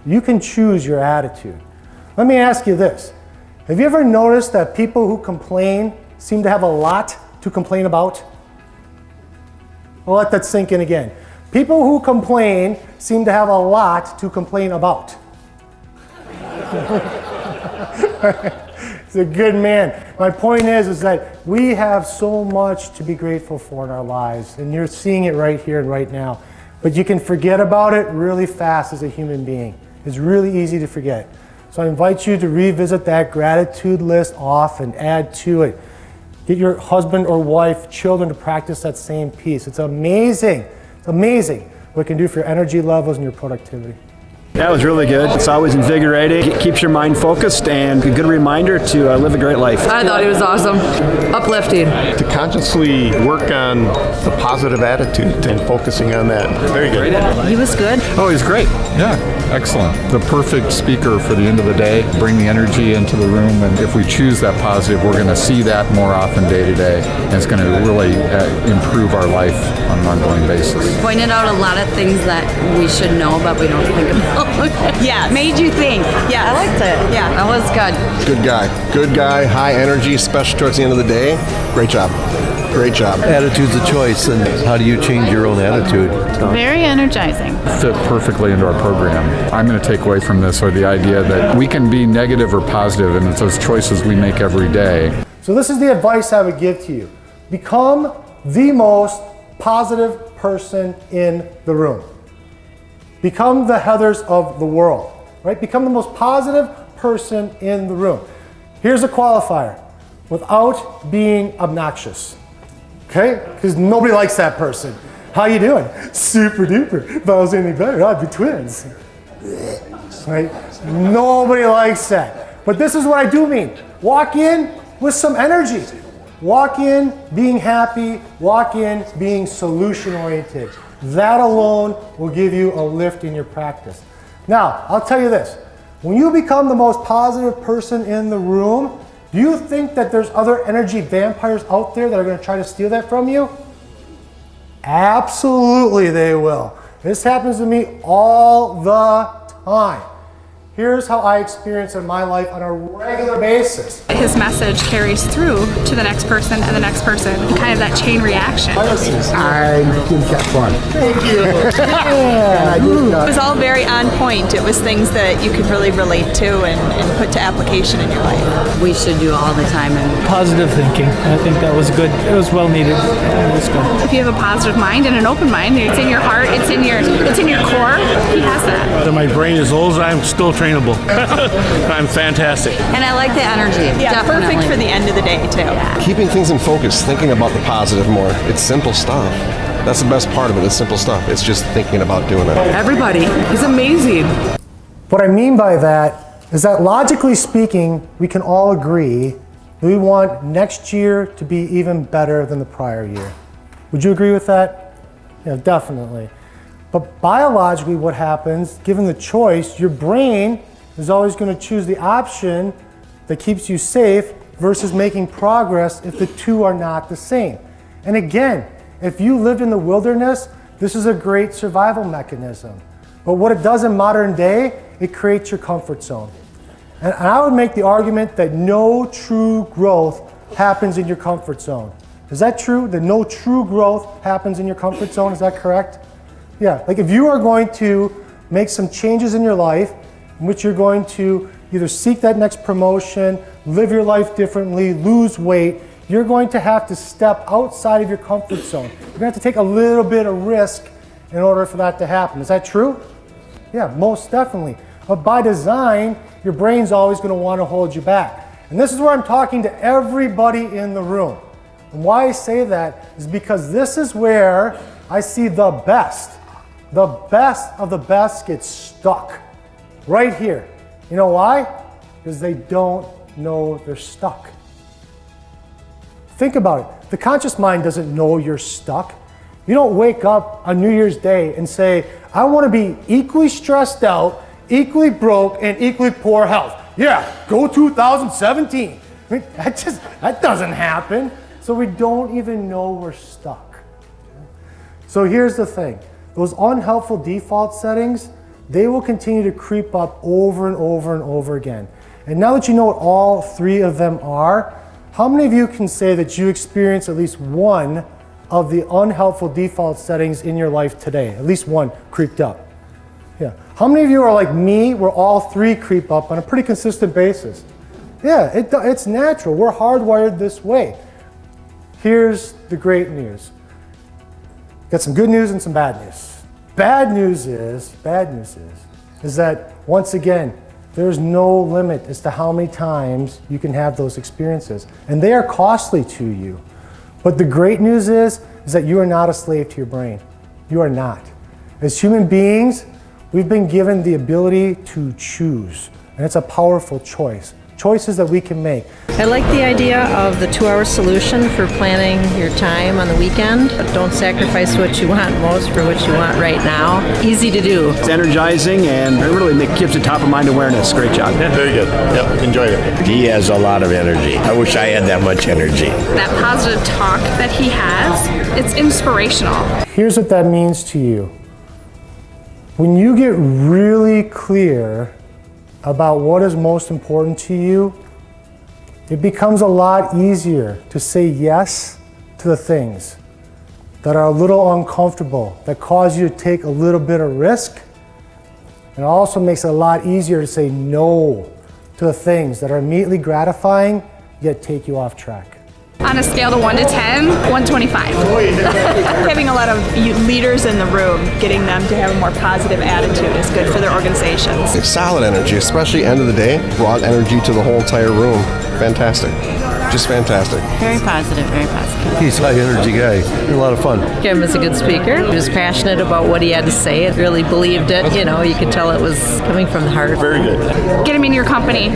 You can choose your attitude. Let me ask you this. Have you ever noticed that people who complain seem to have a lot to complain about? I'll let that sink in again. People who complain seem to have a lot to complain about. He's a good man. My point is that we have so much to be grateful for in our lives, and you're seeing it right here and right now. But you can forget about it really fast as a human being. It's really easy to forget. So I invite you to revisit that gratitude list often, add to it. Get your husband or wife, children to practice that same piece. It's amazing. It's amazing what it can do for your energy levels and your productivity. That was really good. It's always invigorating. It keeps your mind focused and a good reminder to live a great life. I thought it was awesome. Uplifting. To consciously work on the positive attitude and focusing on that. Very good. He was good. Oh, he's great. Yeah, excellent. The perfect speaker for the end of the day. Bring the energy into the room, and if we choose that positive, we're going to see that more often day to day, and it's going to really improve our life on an ongoing basis. Pointed out a lot of things that we should know, but we don't think about. Yeah, made you think. Yeah, I liked it. Yeah, that was good. Good guy. Good guy, high energy, especially towards the end of the day. Great job. Great job. Attitude's a choice, and how do you change your own attitude? Very energizing. Fit perfectly into our program. I'm going to take away from this the idea that we can be negative or positive, and it's those choices we make every day. So this is the advice I would give to you. Become the most positive person in the room. Become the Heathers of the world, right? Become the most positive person in the room. Here's a qualifier, without being obnoxious, okay? Because nobody likes that person. How you doing? Super duper. If I was any better, I'd be twins. Right? Nobody likes that. But this is what I do mean. Walk in with some energy. Walk in being happy. Walk in being solution-oriented. That alone will give you a lift in your practice. Now, I'll tell you this. When you become the most positive person in the room, do you think that there's other energy vampires out there that are going to try to steal that from you? Absolutely they will. This happens to me all the time. Here's how I experience it in my life on a regular basis. His message carries through to the next person and the next person, and kind of that chain reaction. I think that's fun. Thank you. Yeah. It was all very on point. It was things that you could really relate to and put to application in your life. We should do all the time. And positive thinking. I think that was good. It was well needed. It was good. If you have a positive mind and an open mind, it's in your heart, it's in your core. He has that. My brain is old. I'm still trainable. I'm fantastic. And I like the energy. Yeah, definitely. perfect for the end of the day, too. Yeah. Keeping things in focus, thinking about the positive more. It's simple stuff. That's the best part of it. It's simple stuff. It's just thinking about doing it. Everybody is amazing. What I mean by that is that logically speaking, we can all agree that we want next year to be even better than the prior year. Would you agree with that? Yeah, definitely. But biologically what happens, given the choice, your brain is always going to choose the option that keeps you safe versus making progress if the two are not the same. And again, if you lived in the wilderness, this is a great survival mechanism. But what it does in modern day, it creates your comfort zone. And I would make the argument that no true growth happens in your comfort zone. Is that true? That no true growth happens in your comfort zone? Is that correct? Yeah, like if you are going to make some changes in your life in which you're going to either seek that next promotion, live your life differently, lose weight, you're going to have to step outside of your comfort zone. You're going to have to take a little bit of risk in order for that to happen. Is that true? Yeah, most definitely. But by design, your brain's always going to want to hold you back. And this is where I'm talking to everybody in the room. And why I say that is because this is where I see the best of the best get stuck. Right here. You know why? Because they don't know they're stuck. Think about it. The conscious mind doesn't know you're stuck. You don't wake up on New Year's Day and say, I want to be equally stressed out, equally broke, and equally poor health. Yeah, go 2017. I mean, that doesn't happen. So we don't even know we're stuck. So here's the thing. Those unhelpful default settings, they will continue to creep up over and over and over again. And now that you know what all three of them are, how many of you can say that you experience at least one of the unhelpful default settings in your life today? At least one creeped up. Yeah. How many of you are like me, where all three creep up on a pretty consistent basis? Yeah, it's natural. We're hardwired this way. Here's the great news. Got some good news and some bad news. Bad news is that once again, there's no limit as to how many times you can have those experiences. And they are costly to you. But the great news is that you are not a slave to your brain. You are not. As human beings, we've been given the ability to choose. And it's a powerful choice. Choices that we can make. I like the idea of the 2-hour solution for planning your time on the weekend, but don't sacrifice what you want most for what you want right now. Easy to do. It's energizing and it really gives you top of mind awareness. Great job. Very good. Yep, enjoyed it. He has a lot of energy. I wish I had that much energy. That positive talk that he has, it's inspirational. Here's what that means to you. When you get really clear about what is most important to you, it becomes a lot easier to say yes to the things that are a little uncomfortable, that cause you to take a little bit of risk. And it also makes it a lot easier to say no to the things that are immediately gratifying, yet take you off track. On a scale of 1 to 10, 125. Having a lot of leaders in the room, getting them to have a more positive attitude is good for their organizations. It's solid energy, especially end of the day, brought energy to the whole entire room. Fantastic. Just fantastic. Very positive, very positive. He's a high energy guy. A lot of fun. Kim was a good speaker. He was passionate about what he had to say. It really believed it. You know, you could tell it was coming from the heart. Very good. Get him in your company.